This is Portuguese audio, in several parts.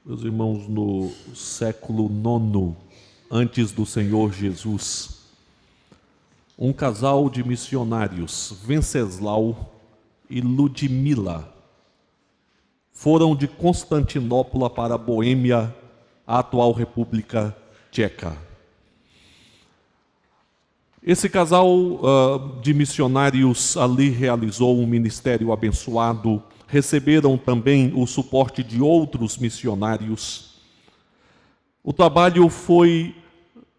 Meus irmãos, no século IX, antes do Senhor Jesus, um casal de missionários, Venceslau e Ludmila, foram de Constantinopla para a Boêmia, a atual República Tcheca. Esse casal de missionários ali realizou um ministério abençoado, receberam também o suporte de outros missionários. O trabalho foi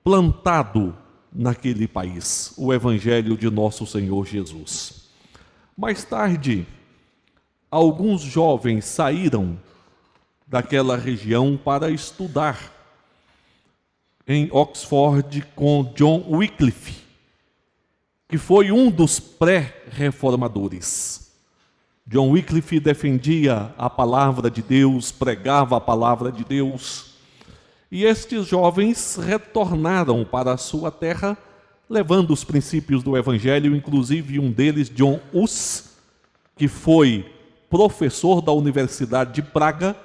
plantado naquele país, o Evangelho de nosso Senhor Jesus. Mais tarde, alguns jovens saíram daquela região para estudar em Oxford com John Wycliffe, que foi um dos pré-reformadores. John Wycliffe defendia a palavra de Deus, pregava a palavra de Deus. E estes jovens retornaram para a sua terra, levando os princípios do Evangelho, inclusive um deles, John Hus, que foi professor da Universidade de Praga,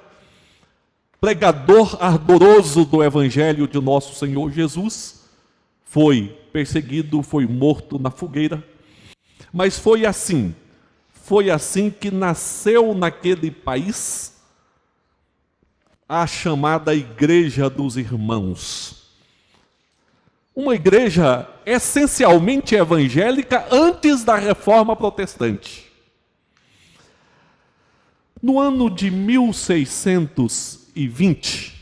pregador ardoroso do Evangelho de nosso Senhor Jesus, foi perseguido, foi morto na fogueira. Mas foi assim que nasceu naquele país a chamada Igreja dos Irmãos. Uma igreja essencialmente evangélica antes da Reforma Protestante. No ano de 1620,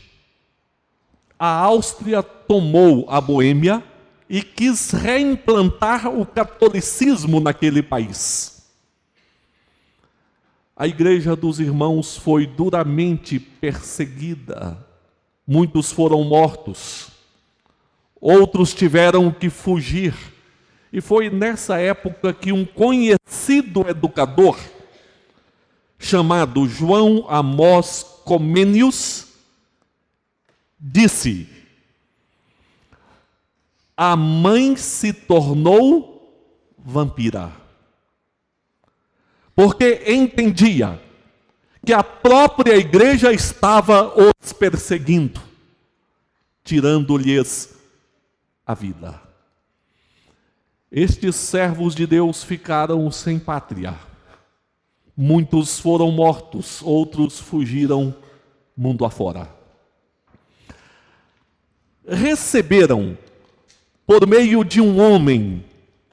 a Áustria tomou a Boêmia e quis reimplantar o catolicismo naquele país. A Igreja dos Irmãos foi duramente perseguida. Muitos foram mortos. Outros tiveram que fugir. E foi nessa época que um conhecido educador, chamado João Amós Comênius, disse: a mãe se tornou vampira. Porque entendia que a própria igreja estava os perseguindo, tirando-lhes a vida. Estes servos de Deus ficaram sem pátria. Muitos foram mortos, outros fugiram mundo afora. Receberam, por meio de um homem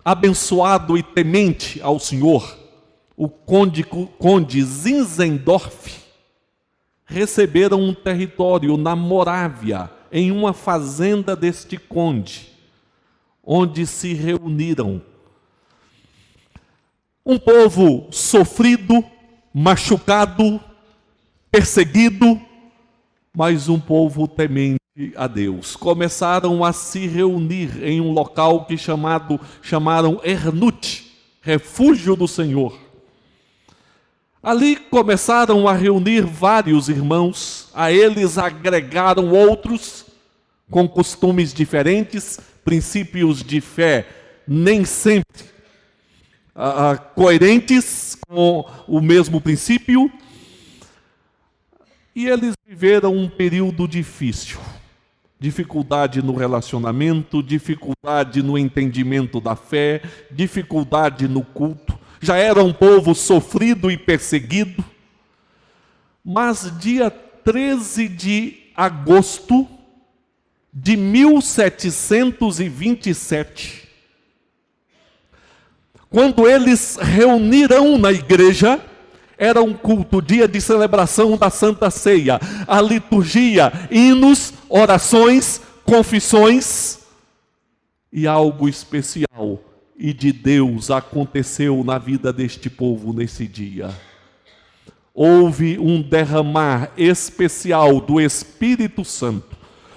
abençoado e temente ao Senhor, o conde Zinzendorf, receberam um território na Morávia, em uma fazenda deste conde, onde se reuniram um povo sofrido, machucado, perseguido, mas um povo temente a Deus. Começaram a se reunir em um local que chamaram Ernut, refúgio do Senhor. Ali começaram a reunir vários irmãos, a eles agregaram outros com costumes diferentes, princípios de fé nem sempre coerentes com o mesmo princípio, e eles viveram um período difícil. Dificuldade no relacionamento, dificuldade no entendimento da fé, dificuldade no culto. Já era um povo sofrido e perseguido. Mas dia 13 de agosto de 1727, quando eles reuniram na igreja, era um culto, dia de celebração da Santa Ceia, a liturgia, hinos, orações, confissões, e algo especial e de Deus aconteceu na vida deste povo nesse dia. Houve um derramar especial do Espírito Santo,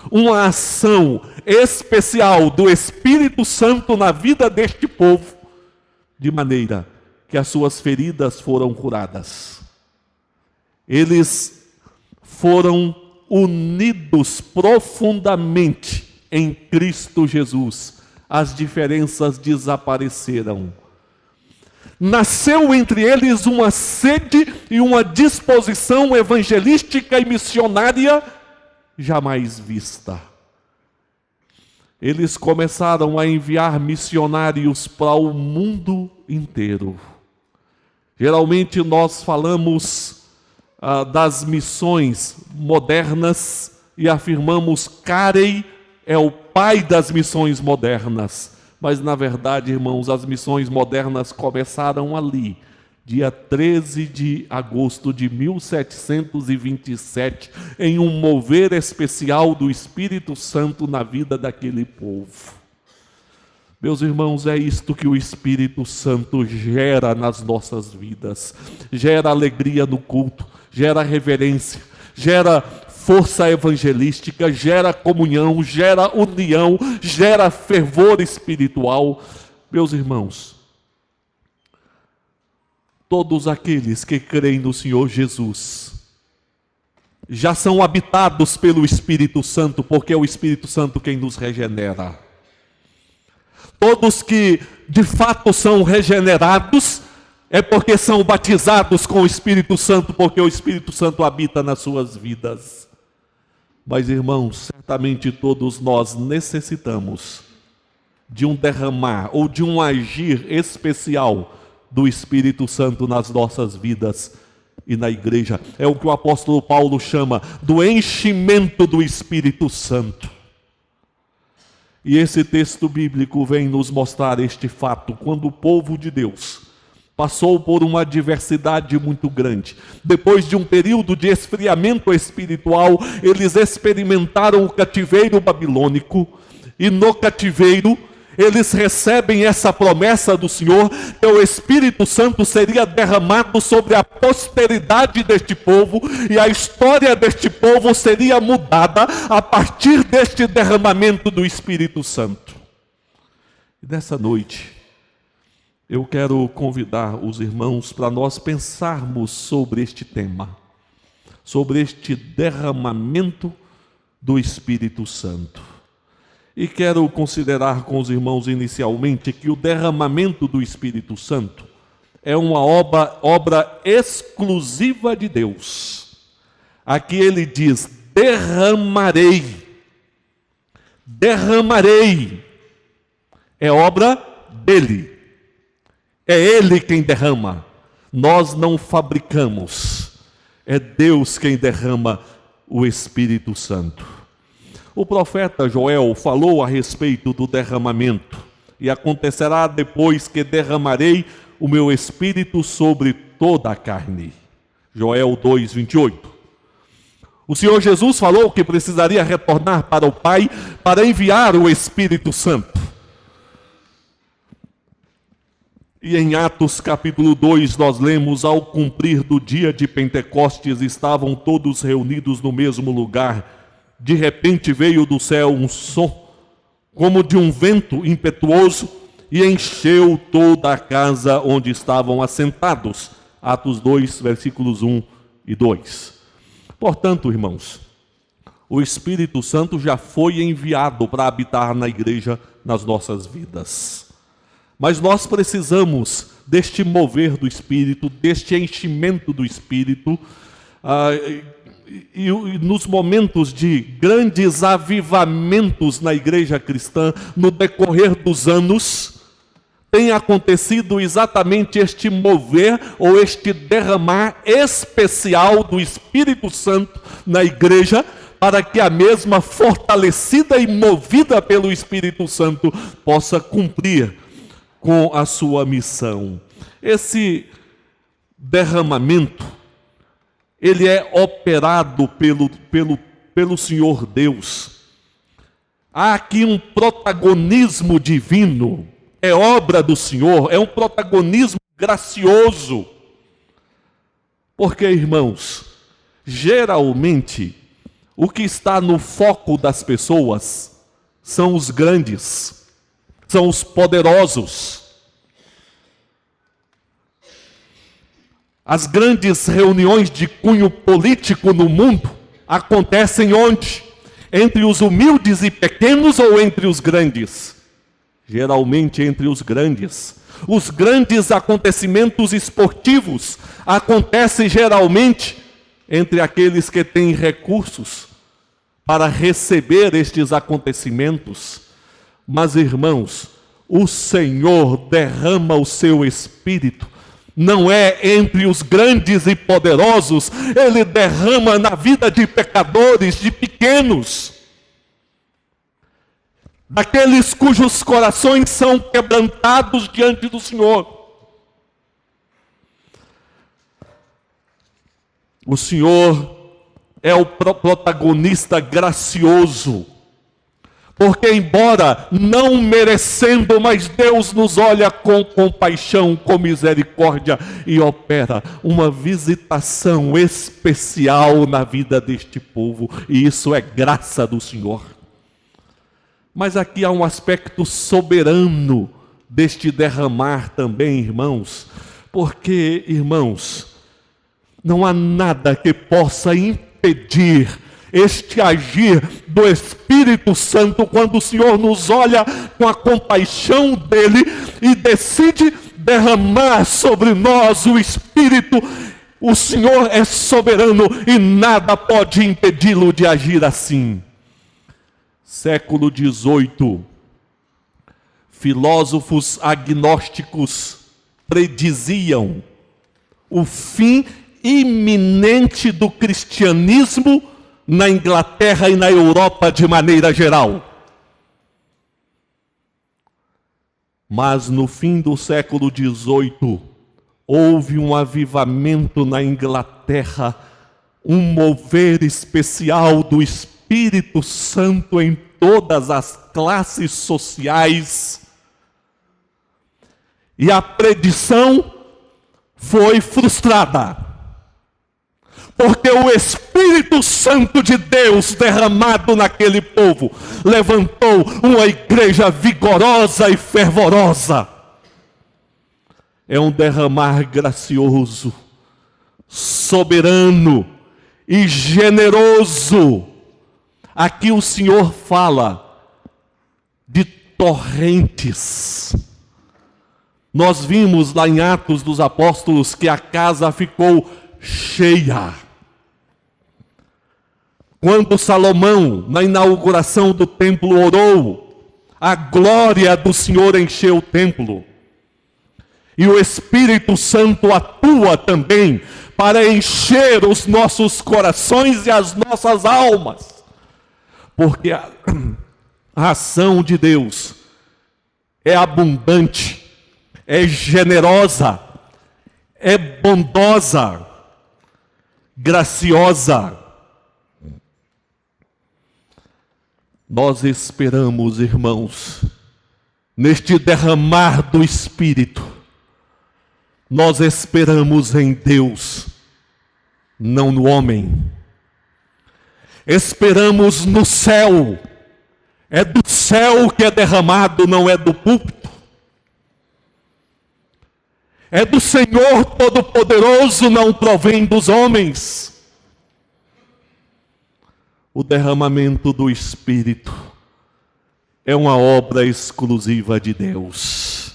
uma ação especial do Espírito Santo na vida deste povo, de maneira que as suas feridas foram curadas. Eles foram unidos profundamente em Cristo Jesus. As diferenças desapareceram. Nasceu entre eles uma sede e uma disposição evangelística e missionária jamais vista. Eles começaram a enviar missionários para o mundo inteiro. Geralmente nós falamos das missões modernas e afirmamos Carey é o pai das missões modernas. Mas na verdade, irmãos, as missões modernas começaram ali, dia 13 de agosto de 1727, em um mover especial do Espírito Santo na vida daquele povo. Meus irmãos, é isto que o Espírito Santo gera nas nossas vidas. Gera alegria no culto, gera reverência, gera força evangelística, gera comunhão, gera união, gera fervor espiritual. Meus irmãos, todos aqueles que creem no Senhor Jesus já são habitados pelo Espírito Santo, porque é o Espírito Santo quem nos regenera. Todos que de fato são regenerados é porque são batizados com o Espírito Santo, porque o Espírito Santo habita nas suas vidas. Mas, irmãos, certamente todos nós necessitamos de um derramar ou de um agir especial do Espírito Santo nas nossas vidas e na igreja. É o que o apóstolo Paulo chama do enchimento do Espírito Santo. E esse texto bíblico vem nos mostrar este fato, quando o povo de Deus passou por uma adversidade muito grande. Depois de um período de esfriamento espiritual, eles experimentaram o cativeiro babilônico, e no cativeiro eles recebem essa promessa do Senhor, que o Espírito Santo seria derramado sobre a posteridade deste povo, e a história deste povo seria mudada a partir deste derramamento do Espírito Santo. E nessa noite, eu quero convidar os irmãos para nós pensarmos sobre este tema, sobre este derramamento do Espírito Santo. E quero considerar com os irmãos inicialmente que o derramamento do Espírito Santo é uma obra exclusiva de Deus. Aqui ele diz, derramarei. Derramarei. É obra dele. É Ele quem derrama, nós não fabricamos, é Deus quem derrama o Espírito Santo. O profeta Joel falou a respeito do derramamento, e acontecerá depois que derramarei o meu Espírito sobre toda a carne. Joel 2:28. O Senhor Jesus falou que precisaria retornar para o Pai para enviar o Espírito Santo. E em Atos capítulo 2 nós lemos, ao cumprir do dia de Pentecostes, estavam todos reunidos no mesmo lugar. De repente veio do céu um som, como de um vento impetuoso, e encheu toda a casa onde estavam assentados. Atos 2, versículos 1 e 2. Portanto, irmãos, o Espírito Santo já foi enviado para habitar na igreja, nas nossas vidas. Mas nós precisamos deste mover do Espírito, deste enchimento do Espírito, e nos momentos de grandes avivamentos na igreja cristã, no decorrer dos anos, tem acontecido exatamente este mover ou este derramar especial do Espírito Santo na igreja, para que a mesma, fortalecida e movida pelo Espírito Santo, possa cumprir com a sua missão. Esse derramamento, ele é operado pelo Senhor Deus. Há aqui um protagonismo divino, é obra do Senhor, é um protagonismo gracioso. Porque, irmãos, geralmente, o que está no foco das pessoas são os grandes, são os poderosos. As grandes reuniões de cunho político no mundo acontecem onde? Entre os humildes e pequenos ou entre os grandes? Geralmente entre os grandes. Os grandes acontecimentos esportivos acontecem geralmente entre aqueles que têm recursos para receber estes acontecimentos. Mas, irmãos, o Senhor derrama o seu Espírito. Não é entre os grandes e poderosos, Ele derrama na vida de pecadores, de pequenos, daqueles cujos corações são quebrantados diante do Senhor. O Senhor é o protagonista gracioso, porque embora não merecendo, mas Deus nos olha com compaixão, com misericórdia e opera uma visitação especial na vida deste povo, e isso é graça do Senhor. Mas aqui há um aspecto soberano deste derramar também, irmãos, porque, irmãos, não há nada que possa impedir este agir do Espírito Santo quando o Senhor nos olha com a compaixão dele e decide derramar sobre nós o Espírito. O Senhor é soberano e nada pode impedi-lo de agir assim. Século XVIII, filósofos agnósticos prediziam o fim iminente do cristianismo na Inglaterra e na Europa de maneira geral. Mas no fim do século XVIII, houve um avivamento na Inglaterra, um mover especial do Espírito Santo em todas as classes sociais. E a predição foi frustrada, porque o Espírito Santo de Deus derramado naquele povo levantou uma igreja vigorosa e fervorosa. É um derramar gracioso, soberano e generoso. Aqui o Senhor fala de torrentes. Nós vimos lá em Atos dos Apóstolos que a casa ficou cheia. Quando Salomão, na inauguração do templo, orou, a glória do Senhor encheu o templo. E o Espírito Santo atua também para encher os nossos corações e as nossas almas. Porque a ação de Deus é abundante, é generosa, é bondosa, graciosa. Nós esperamos, irmãos, neste derramar do Espírito, nós esperamos em Deus, não no homem. Esperamos no céu. É do céu que é derramado, não é do púlpito. É do Senhor Todo-Poderoso, não provém dos homens. O derramamento do Espírito é uma obra exclusiva de Deus.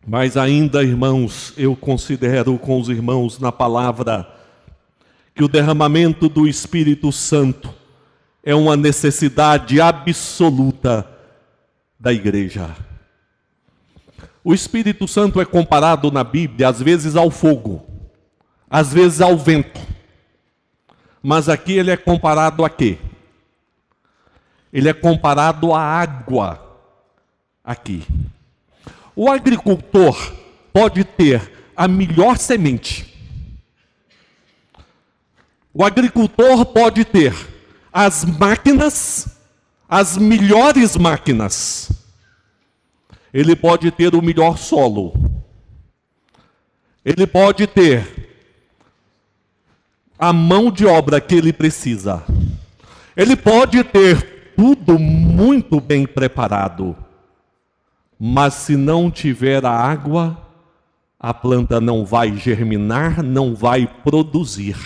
Mas ainda, irmãos, eu considero com os irmãos na palavra que o derramamento do Espírito Santo é uma necessidade absoluta da igreja. O Espírito Santo é comparado na Bíblia, às vezes ao fogo, às vezes ao vento. Mas aqui ele é comparado a quê? Ele é comparado à água aqui. O agricultor pode ter a melhor semente. O agricultor pode ter as máquinas, as melhores máquinas. Ele pode ter o melhor solo. Ele pode ter a mão de obra que ele precisa. Ele pode ter tudo muito bem preparado. Mas se não tiver a água, a planta não vai germinar, não vai produzir.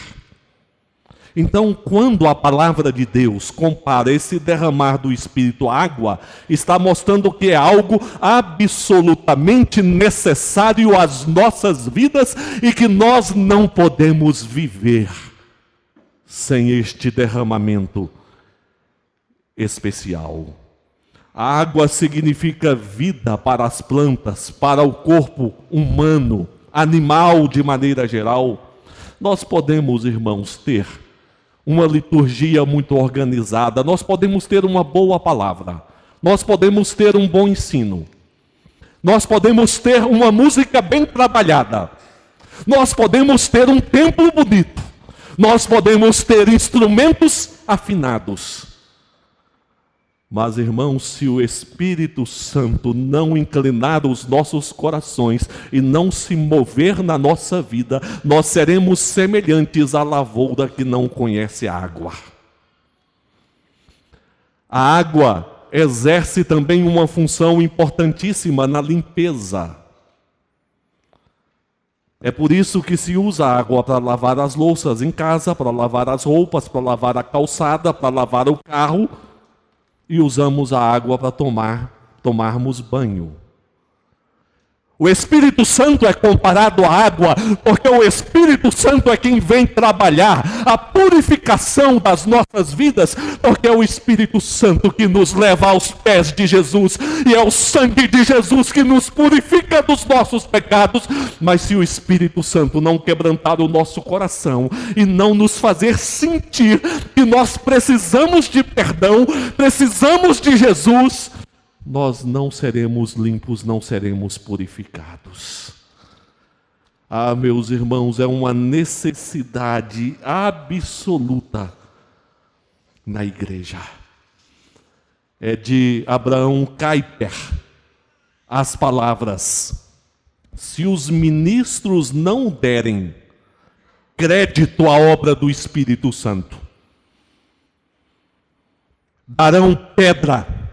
Então, quando a palavra de Deus compara esse derramar do Espírito à água, está mostrando que é algo absolutamente necessário às nossas vidas e que nós não podemos viver sem este derramamento especial. A água significa vida para as plantas, para o corpo humano, animal de maneira geral. Nós podemos, irmãos, ter uma liturgia muito organizada, nós podemos ter uma boa palavra, nós podemos ter um bom ensino, nós podemos ter uma música bem trabalhada, nós podemos ter um templo bonito, nós podemos ter instrumentos afinados. Mas, irmãos, se o Espírito Santo não inclinar os nossos corações e não se mover na nossa vida, nós seremos semelhantes à lavoura que não conhece a água. A água exerce também uma função importantíssima na limpeza. É por isso que se usa a água para lavar as louças em casa, para lavar as roupas, para lavar a calçada, para lavar o carro. E usamos a água para tomarmos banho. O Espírito Santo é comparado à água, porque o Espírito Santo é quem vem trabalhar a purificação das nossas vidas, porque é o Espírito Santo que nos leva aos pés de Jesus, e é o sangue de Jesus que nos purifica dos nossos pecados. Mas se o Espírito Santo não quebrantar o nosso coração e não nos fazer sentir que nós precisamos de perdão, precisamos de Jesus, nós não seremos limpos, não seremos purificados. Ah, meus irmãos, é uma necessidade absoluta na igreja. É de Abraham Kuyper as palavras: se os ministros não derem crédito à obra do Espírito Santo, darão pedra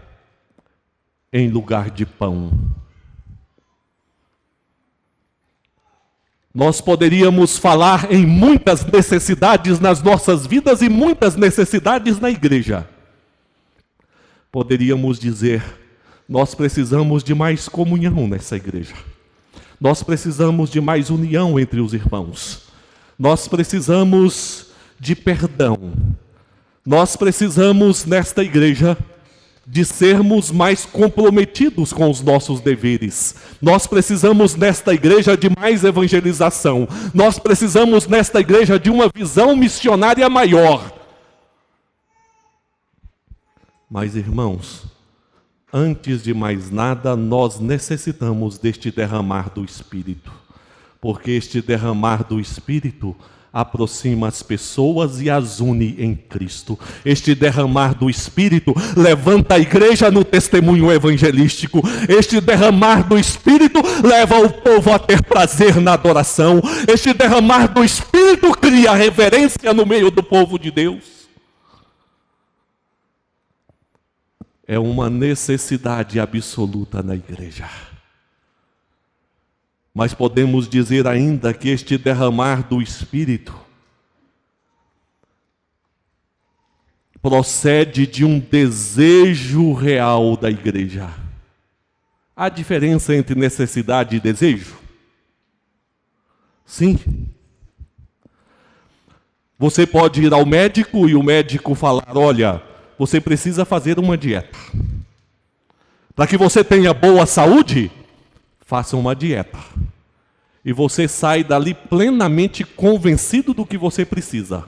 em lugar de pão. Nós poderíamos falar em muitas necessidades nas nossas vidas e muitas necessidades na igreja. Poderíamos dizer: nós precisamos de mais comunhão nessa igreja. Nós precisamos de mais união entre os irmãos. Nós precisamos de perdão. Nós precisamos, nesta igreja, de sermos mais comprometidos com os nossos deveres. Nós precisamos nesta igreja de mais evangelização. Nós precisamos nesta igreja de uma visão missionária maior. Mas, irmãos, antes de mais nada, nós necessitamos deste derramar do Espírito. Porque este derramar do Espírito aproxima as pessoas e as une em Cristo. Este derramar do Espírito levanta a igreja no testemunho evangelístico. Este derramar do Espírito leva o povo a ter prazer na adoração. Este derramar do Espírito cria reverência no meio do povo de Deus. É uma necessidade absoluta na igreja. Mas podemos dizer ainda que este derramar do Espírito procede de um desejo real da igreja. Há diferença entre necessidade e desejo? Sim. Você pode ir ao médico e o médico falar: olha, você precisa fazer uma dieta. Para que você tenha boa saúde, faça uma dieta. E você sai dali plenamente convencido do que você precisa.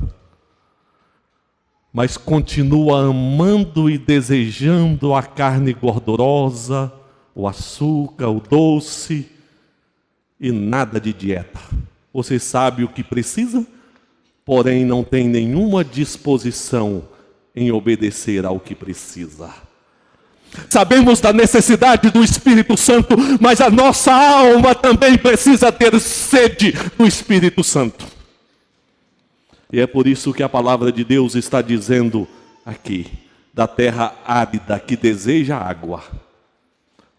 Mas continua amando e desejando a carne gordurosa, o açúcar, o doce, e nada de dieta. Você sabe o que precisa, porém não tem nenhuma disposição em obedecer ao que precisa. Sabemos da necessidade do Espírito Santo, mas a nossa alma também precisa ter sede do Espírito Santo. E é por isso que a palavra de Deus está dizendo aqui: da terra árida que deseja água,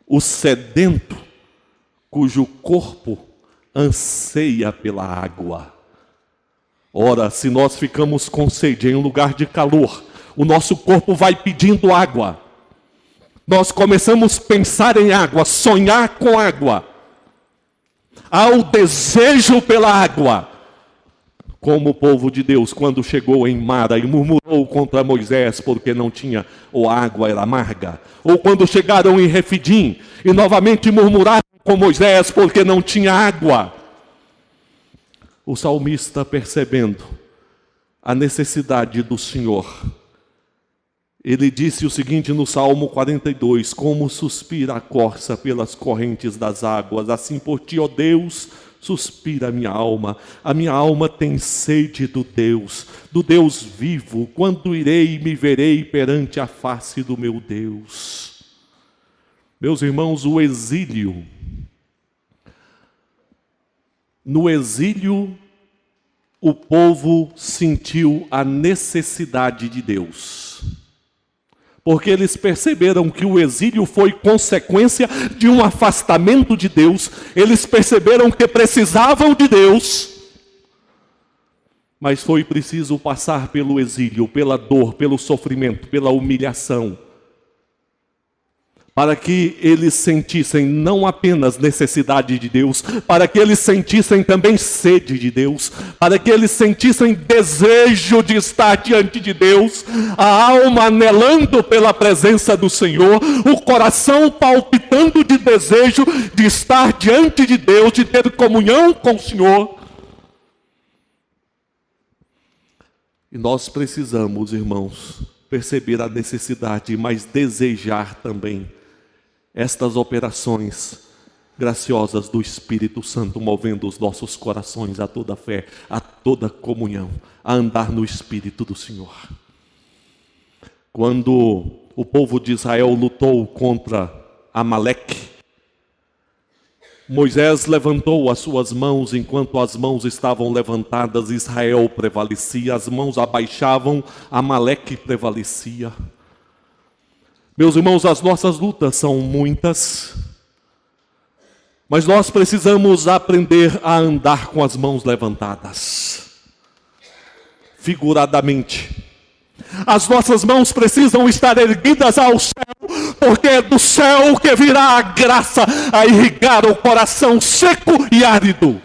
o sedento cujo corpo anseia pela água. Ora, se nós ficamos com sede em um lugar de calor, o nosso corpo vai pedindo água. Nós começamos a pensar em água, sonhar com água. Há o desejo pela água. Como o povo de Deus, quando chegou em Mara e murmurou contra Moisés porque não tinha, ou a água era amarga. Ou quando chegaram em Refidim e novamente murmuraram com Moisés porque não tinha água. O salmista, percebendo a necessidade do Senhor, ele disse o seguinte no Salmo 42, como suspira a corça pelas correntes das águas, assim por ti, ó Deus, suspira a minha alma tem sede do Deus vivo, quando irei e me verei perante a face do meu Deus. Meus irmãos, o exílio, no exílio, o povo sentiu a necessidade de Deus. Porque eles perceberam que o exílio foi consequência de um afastamento de Deus. Eles perceberam que precisavam de Deus. Mas foi preciso passar pelo exílio, pela dor, pelo sofrimento, pela humilhação, para que eles sentissem não apenas necessidade de Deus, para que eles sentissem também sede de Deus, para que eles sentissem desejo de estar diante de Deus, a alma anelando pela presença do Senhor, o coração palpitando de desejo de estar diante de Deus, de ter comunhão com o Senhor. E nós precisamos, irmãos, perceber a necessidade, mas desejar também estas operações graciosas do Espírito Santo, movendo os nossos corações a toda fé, a toda comunhão, a andar no Espírito do Senhor. Quando o povo de Israel lutou contra Amaleque, Moisés levantou as suas mãos, enquanto as mãos estavam levantadas, Israel prevalecia, as mãos abaixavam, Amaleque prevalecia. Meus irmãos, as nossas lutas são muitas, mas nós precisamos aprender a andar com as mãos levantadas, figuradamente. As nossas mãos precisam estar erguidas ao céu, porque é do céu que virá a graça a irrigar o coração seco e árido.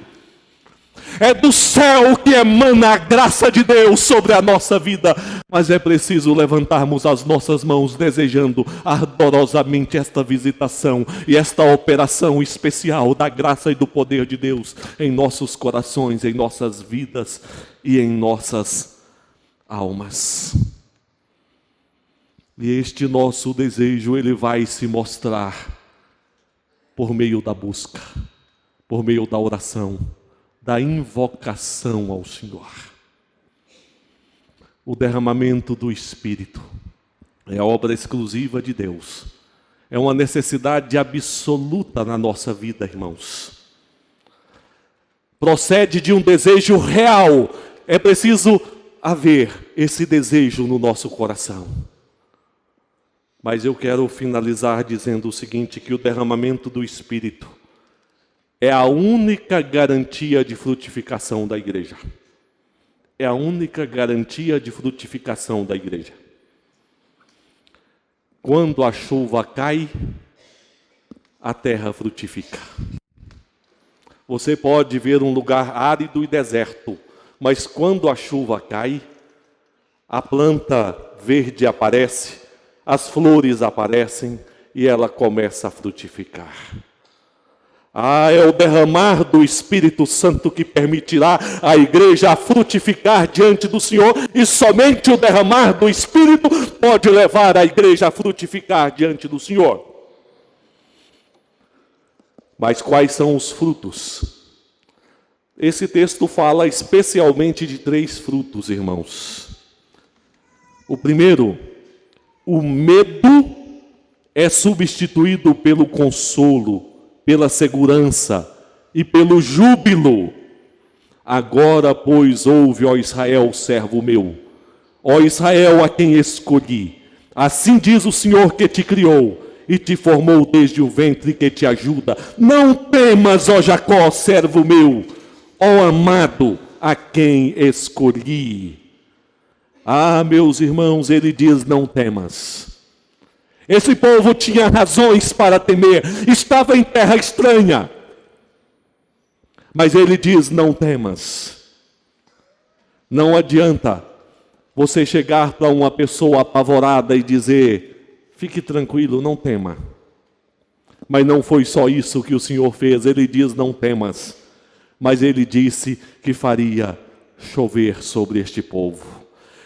É do céu que emana a graça de Deus sobre a nossa vida. Mas é preciso levantarmos as nossas mãos desejando ardorosamente esta visitação e esta operação especial da graça e do poder de Deus em nossos corações, em nossas vidas e em nossas almas. E este nosso desejo, ele vai se mostrar por meio da busca, por meio da oração, da invocação ao Senhor. O derramamento do Espírito é a obra exclusiva de Deus. É uma necessidade absoluta na nossa vida, irmãos. Procede de um desejo real. É preciso haver esse desejo no nosso coração. Mas eu quero finalizar dizendo o seguinte, que o derramamento do Espírito é a única garantia de frutificação da igreja. É a única garantia de frutificação da igreja. Quando a chuva cai, a terra frutifica. Você pode ver um lugar árido e deserto, mas quando a chuva cai, a planta verde aparece, as flores aparecem e ela começa a frutificar. É o derramar do Espírito Santo que permitirá a igreja a frutificar diante do Senhor, e somente o derramar do Espírito pode levar a igreja a frutificar diante do Senhor. Mas quais são os frutos? Esse texto fala especialmente de 3 frutos, irmãos. O primeiro, o medo é substituído pelo consolo, pela segurança e pelo júbilo. Agora, pois, ouve, ó Israel, servo meu, ó Israel, a quem escolhi. Assim diz o Senhor que te criou e te formou desde o ventre, que te ajuda. Não temas, ó Jacó, servo meu, ó amado, a quem escolhi. Ah, meus irmãos, ele diz: não temas. Esse povo tinha razões para temer, estava em terra estranha. Mas ele diz: não temas. Não adianta você chegar para uma pessoa apavorada e dizer: fique tranquilo, não tema. Mas não foi só isso que o Senhor fez. Ele diz: não temas. Mas ele disse que faria chover sobre este povo,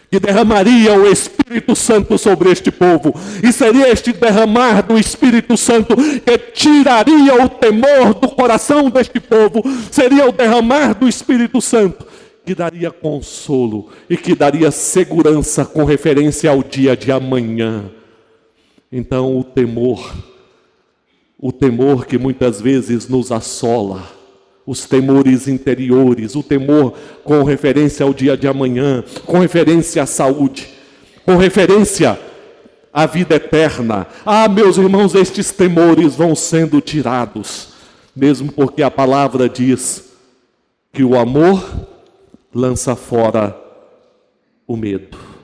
que derramaria o Espírito Santo sobre este povo, e seria este derramar do Espírito Santo que tiraria o temor do coração deste povo, seria o derramar do Espírito Santo que daria consolo e que daria segurança com referência ao dia de amanhã. Então o temor que muitas vezes nos assola, os temores interiores, o temor com referência ao dia de amanhã, com referência à saúde, com referência à vida eterna. Ah, meus irmãos, estes temores vão sendo tirados, mesmo porque a palavra diz que o amor lança fora o medo.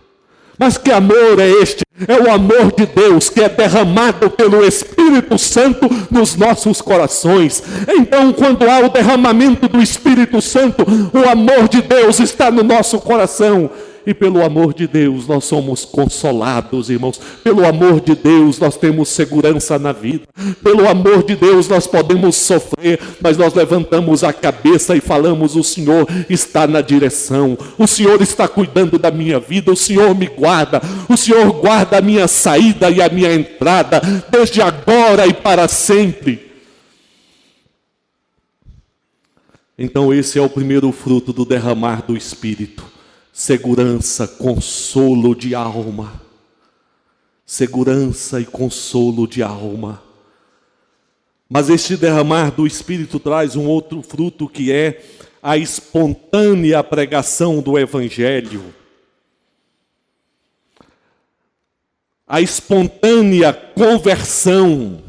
Mas que amor é este? É o amor de Deus que é derramado pelo Espírito Santo nos nossos corações. Então, quando há o derramamento do Espírito Santo, o amor de Deus está no nosso coração. E pelo amor de Deus nós somos consolados, irmãos. Pelo amor de Deus nós temos segurança na vida. Pelo amor de Deus nós podemos sofrer, mas nós levantamos a cabeça e falamos: o Senhor está na direção. O Senhor está cuidando da minha vida. O Senhor me guarda. O Senhor guarda a minha saída e a minha entrada, desde agora e para sempre. Então esse é o primeiro fruto do derramar do Espírito. Segurança, consolo de alma. Segurança e consolo de alma. Mas este derramar do Espírito traz um outro fruto, que é a espontânea pregação do Evangelho. A espontânea conversão.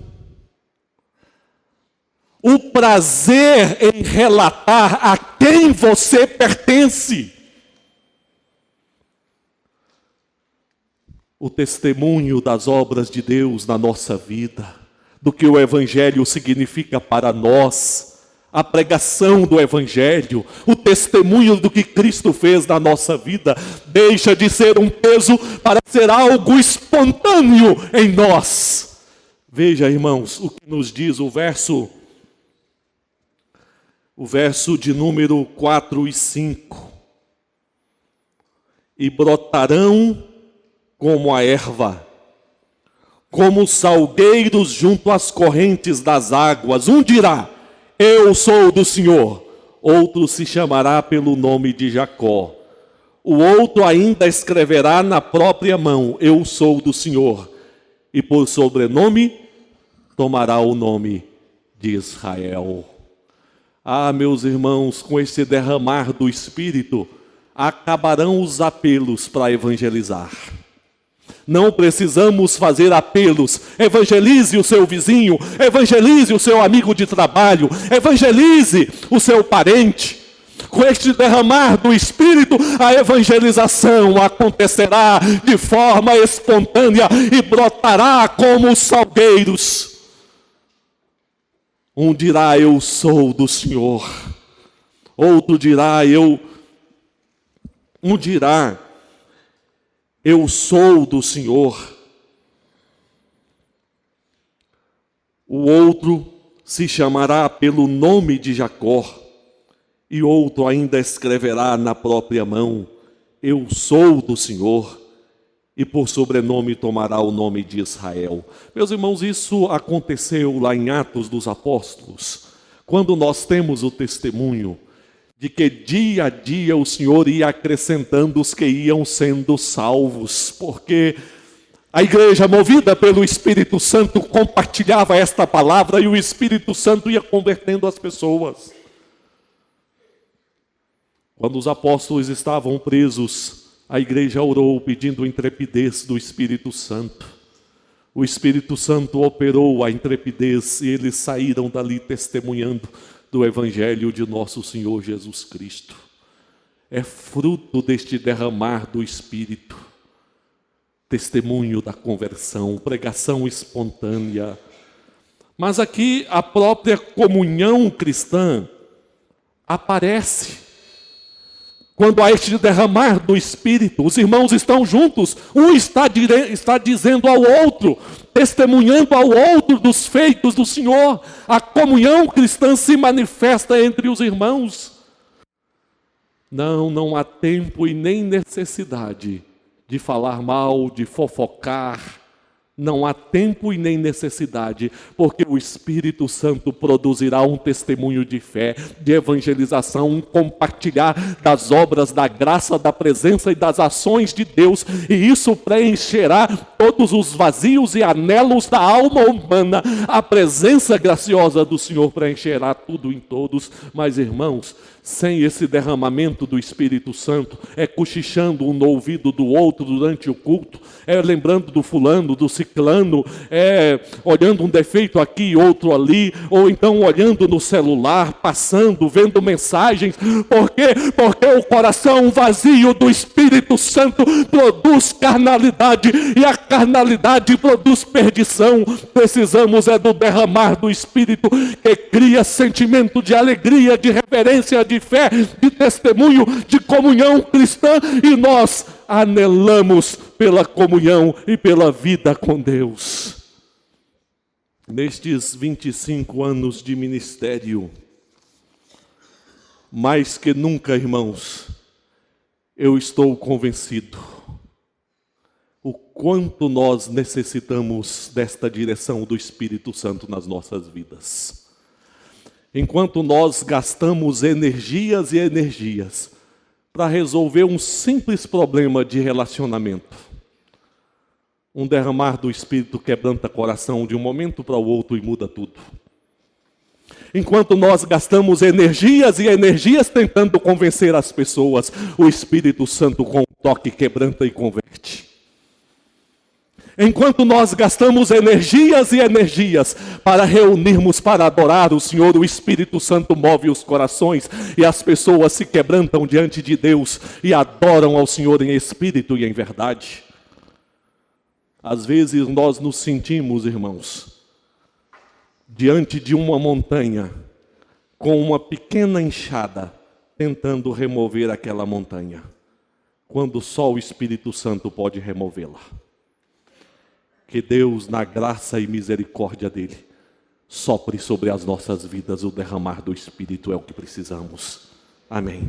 O prazer em relatar a quem você pertence. O testemunho das obras de Deus na nossa vida, do que o Evangelho significa para nós, a pregação do Evangelho, o testemunho do que Cristo fez na nossa vida, deixa de ser um peso para ser algo espontâneo em nós. Veja, irmãos, o que nos diz o verso de número 4 e 5. E brotarão como a erva, como salgueiros junto às correntes das águas. Um dirá: eu sou do Senhor. Outro se chamará pelo nome de Jacó. O outro ainda escreverá na própria mão: eu sou do Senhor. E por sobrenome tomará o nome de Israel. Ah, meus irmãos, com esse derramar do Espírito, acabarão os apelos para evangelizar. Não precisamos fazer apelos. Evangelize o seu vizinho, evangelize o seu amigo de trabalho, evangelize o seu parente. Com este derramar do Espírito, a evangelização acontecerá de forma espontânea e brotará como os salgueiros. Um dirá: eu sou do Senhor. Outro dirá: eu sou do Senhor. O outro se chamará pelo nome de Jacó. E outro ainda escreverá na própria mão: eu sou do Senhor. E por sobrenome tomará o nome de Israel. Meus irmãos, isso aconteceu lá em Atos dos Apóstolos, quando nós temos o testemunho de que dia a dia o Senhor ia acrescentando os que iam sendo salvos, porque a igreja, movida pelo Espírito Santo, compartilhava esta palavra e o Espírito Santo ia convertendo as pessoas. Quando os apóstolos estavam presos, a igreja orou pedindo intrepidez do Espírito Santo. O Espírito Santo operou a intrepidez e eles saíram dali testemunhando do Evangelho de nosso Senhor Jesus Cristo. é fruto deste derramar do Espírito. Testemunho da conversão, pregação espontânea. Mas aqui a própria comunhão cristã aparece. Quando há este derramar do Espírito, os irmãos estão juntos, um está dizendo ao outro, testemunhando ao outro dos feitos do Senhor. A comunhão cristã se manifesta entre os irmãos. Não há tempo e nem necessidade de falar mal, de fofocar. Não há tempo e nem necessidade, porque o Espírito Santo produzirá um testemunho de fé, de evangelização, um compartilhar das obras, da graça, da presença e das ações de Deus, e isso preencherá todos os vazios e anelos da alma humana. A presença graciosa do Senhor preencherá tudo em todos. Mas, irmãos, sem esse derramamento do Espírito Santo, é cochichando um no ouvido do outro durante o culto, é lembrando do fulano, do ciclano, é olhando um defeito aqui e outro ali, ou então olhando no celular, passando, vendo mensagens. Por quê? Porque o coração vazio do Espírito Santo produz carnalidade, e a carnalidade produz perdição. Precisamos do derramar do Espírito, que cria sentimento de alegria, de reverência, de fé, de testemunho, de comunhão cristã, e nós anelamos pela comunhão e pela vida com Deus. Nestes 25 anos de ministério, mais que nunca, irmãos, eu estou convencido o quanto nós necessitamos desta direção do Espírito Santo nas nossas vidas. Enquanto nós gastamos energias e energias para resolver um simples problema de relacionamento, um derramar do Espírito quebranta coração de um momento para o outro e muda tudo. Enquanto nós gastamos energias e energias tentando convencer as pessoas, o Espírito Santo com um toque quebranta e converte. Enquanto nós gastamos energias e energias para reunirmos para adorar o Senhor, o Espírito Santo move os corações e as pessoas se quebrantam diante de Deus e adoram ao Senhor em espírito e em verdade. Às vezes nós nos sentimos, irmãos, diante de uma montanha, com uma pequena enxada, tentando remover aquela montanha, quando só o Espírito Santo pode removê-la. Que Deus, na graça e misericórdia dEle, sopre sobre as nossas vidas o derramar do Espírito, é o que precisamos. Amém.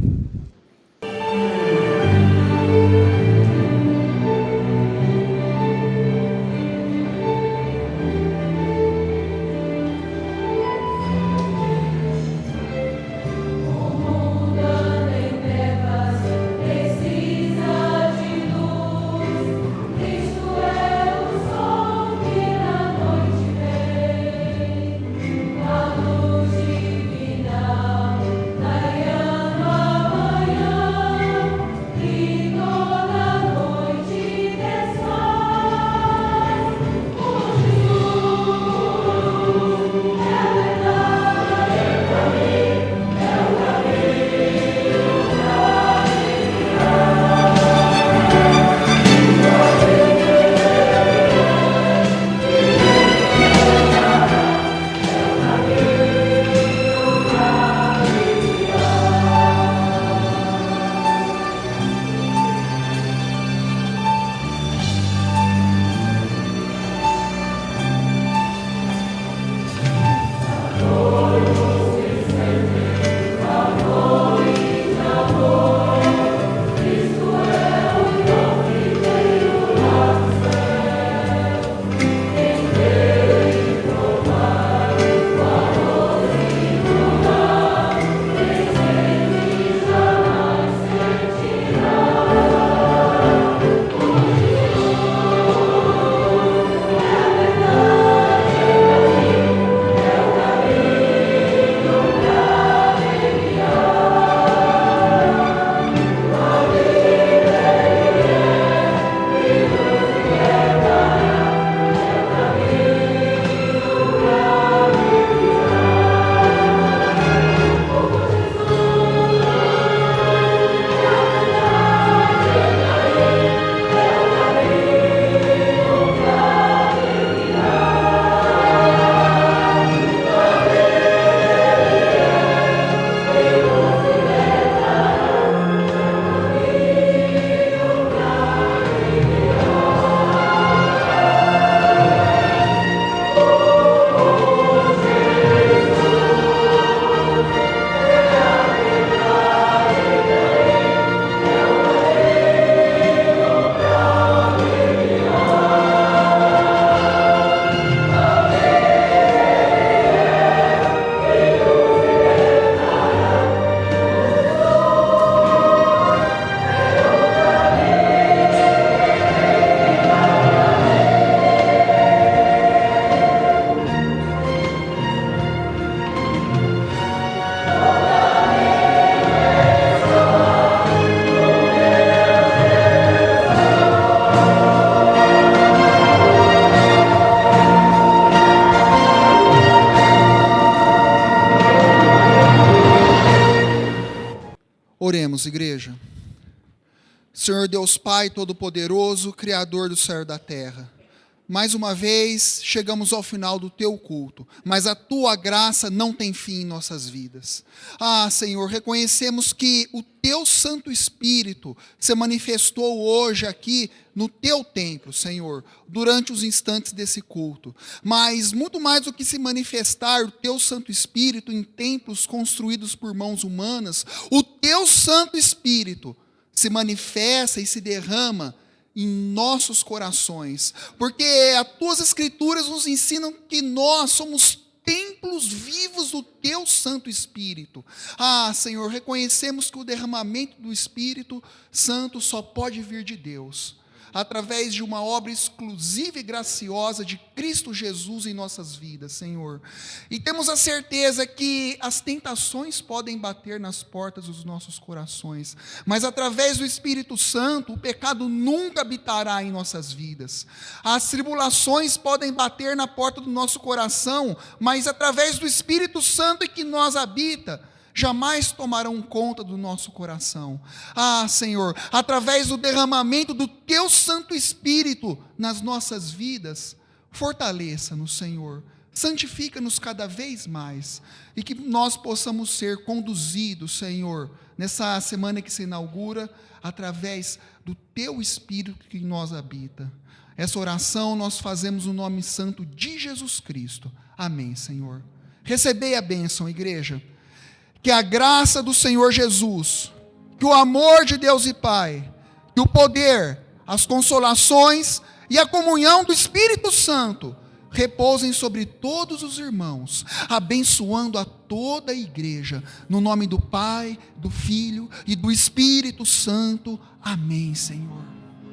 Oremos, igreja. Senhor Deus Pai Todo-Poderoso, Criador do céu e da terra, mais uma vez chegamos ao final do teu culto, mas a tua graça não tem fim em nossas vidas. Senhor, reconhecemos que o teu Santo Espírito se manifestou hoje aqui no teu templo, Senhor, durante os instantes desse culto. Mas muito mais do que se manifestar o teu Santo Espírito em templos construídos por mãos humanas, o teu Santo Espírito se manifesta e se derrama em nossos corações, porque as tuas escrituras nos ensinam que nós somos templos vivos do teu Santo Espírito. Senhor, reconhecemos que o derramamento do Espírito Santo só pode vir de Deus, através de uma obra exclusiva e graciosa de Cristo Jesus em nossas vidas, Senhor. E temos a certeza que as tentações podem bater nas portas dos nossos corações, mas através do Espírito Santo, o pecado nunca habitará em nossas vidas. As tribulações podem bater na porta do nosso coração, mas através do Espírito Santo em que nós habita, jamais tomarão conta do nosso coração. Senhor, através do derramamento do teu Santo Espírito nas nossas vidas, fortaleça-nos, Senhor, santifica-nos cada vez mais, e que nós possamos ser conduzidos, Senhor, nessa semana que se inaugura, através do teu Espírito que em nós habita. Essa oração nós fazemos no nome santo de Jesus Cristo. Amém, Senhor. Recebei a bênção, igreja. Que a graça do Senhor Jesus, que o amor de Deus e Pai, que o poder, as consolações e a comunhão do Espírito Santo repousem sobre todos os irmãos, abençoando a toda a igreja, no nome do Pai, do Filho e do Espírito Santo. Amém, Senhor.